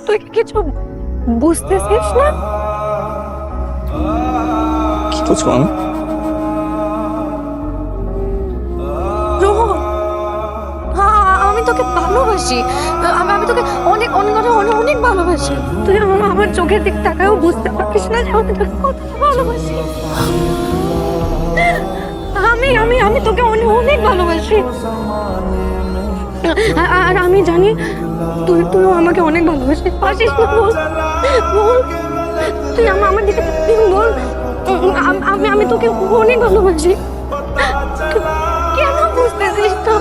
তুই কিছু বুঝতেছিস না? কি বুঝবো আমি? রোহন, আমি তোকে ভালোবাসি। আমি তোকে অনেক অনেক অনেক অনেক অনেক ভালোবাসি। তুই আমার চোখের দিক তাকাও বুঝতে পারছিস না যে আমি তোকে কতটা ভালোবাসি। আমি আমি আমি তোকে অনেক অনেক ভালোবাসি। আর আমি জানি তুইও আমাকে অনেক ভালোবাসিস। পারছিস না? বল বল, তুই আমার দিকে বল। আমি তোকে অনেক ভালোবাসি। কেন বুঝতেছিস না?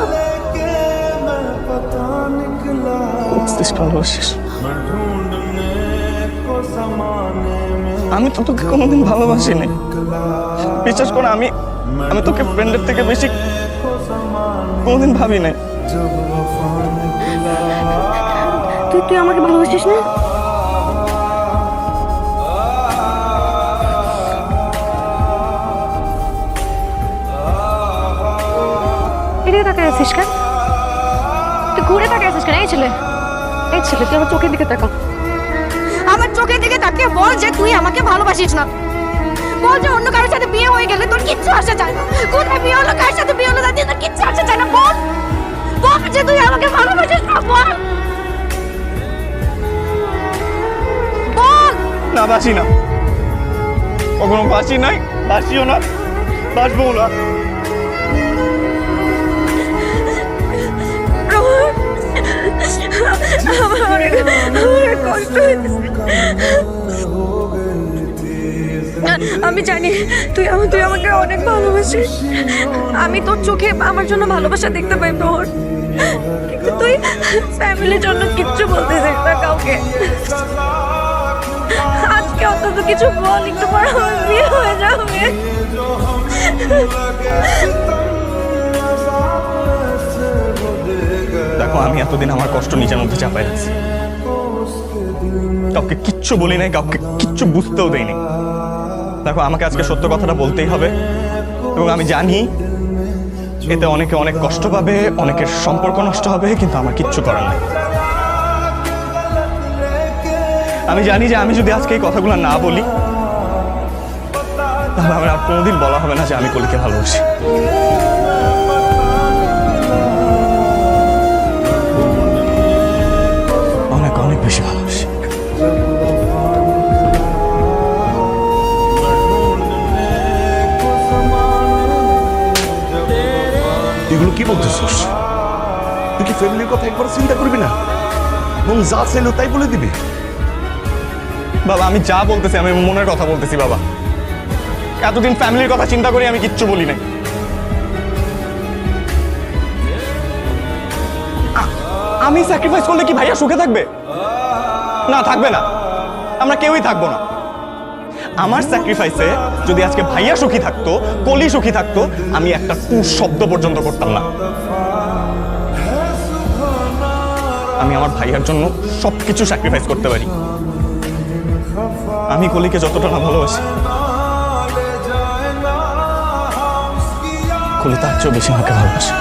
বুঝতেছিস ভালোবাসিস? আমি তো তোকে কোনোদিন ভালোবাসিনি। বিশ্বাস কর, আমি তোকে ফ্রেন্ডের থেকে বেশি কোনোদিন ভাবি নাই। তুই আমাকে ভালোবাসিস না? এদিকে তাকায় আছিস কেন? তুই ঘুরে তাকায় আছিস কেন? এই ছেলে তুই আমার চোখের দিকে তাকা। আমার চোখের দিকে তাকিয়ে বল যে তুই আমাকে ভালোবাসিস না। বল যে অন্য কারোর সাথে বিয়ে হয়ে গেলে তোর কিচ্ছু আসে যায় না। কোথায় বিয়ে হলো, কার সাথে বিয়ে হলো, তাদের তোর কিচ্ছু আসে যায় না। বল যে তুই আমাকে ভালোবাসিস না। বল না, বাসি না, কখনো বাসি নাই, বাসিও না, বাসবো না। আমি জানি তুই আমাকে অনেক ভালোবাসিস। আমি তোর চোখে আমার জন্য ভালোবাসা দেখতে পাই তোর, কিন্তু তুই ফ্যামিলির জন্য কিচ্ছু বলতেছিস না কাউকে। আজকে অন্তত কিছু বল, একটু পর আমার বিয়ে হয়ে যাবে। দেখো, আমি এতদিন আমার কষ্ট নিজের মধ্যে চাপাই রাখছি, কাউকে কিচ্ছু বলি নাই, কাউকে কিচ্ছু বুঝতেও দেয়নি। দেখো, আমাকে আজকে সত্য কথাটা বলতেই হবে, এবং আমি জানি এতে অনেকে অনেক কষ্ট পাবে, অনেকের সম্পর্ক নষ্ট হবে, কিন্তু আমার কিচ্ছু করার নাই। আমি জানি যে আমি যদি আজকে এই কথাগুলো না বলি, তাহলে আমার আর কোনোদিন বলা হবে না যে আমি কলিকে ভালোবাসি। অনেক অনেক বেশি ভালোবাসি। এগুলো কি বলতেছিস? তুই কি ফ্যামিলির কথা একবার চিন্তা করবি না? এবং যা চাইলো তাই বলে দিবি? বাবা, আমি যা বলতেছি আমি মনের কথা বলতেছি বাবা। এতদিন ফ্যামিলির কথা চিন্তা করি আমি কিচ্ছু বলি নাই। আমি স্যাক্রিফাইস করলে কি ভাইয়া সুখে থাকবে? না, থাকবে না। আমরা কেউই থাকবো না। আমার স্যাক্রিফাইসে যদি আজকে ভাইয়া সুখী থাকতো, কলি সুখী থাকতো, আমি একটা টু শব্দ পর্যন্ত করতাম না। আমি আমার ভাইয়ার জন্য সবকিছু স্যাক্রিফাইস করতে পারি। আমি কলিকে যতটা না ভালোবাসি, কলি তার চেয়েও বেশি আমাকে ভালোবাসে।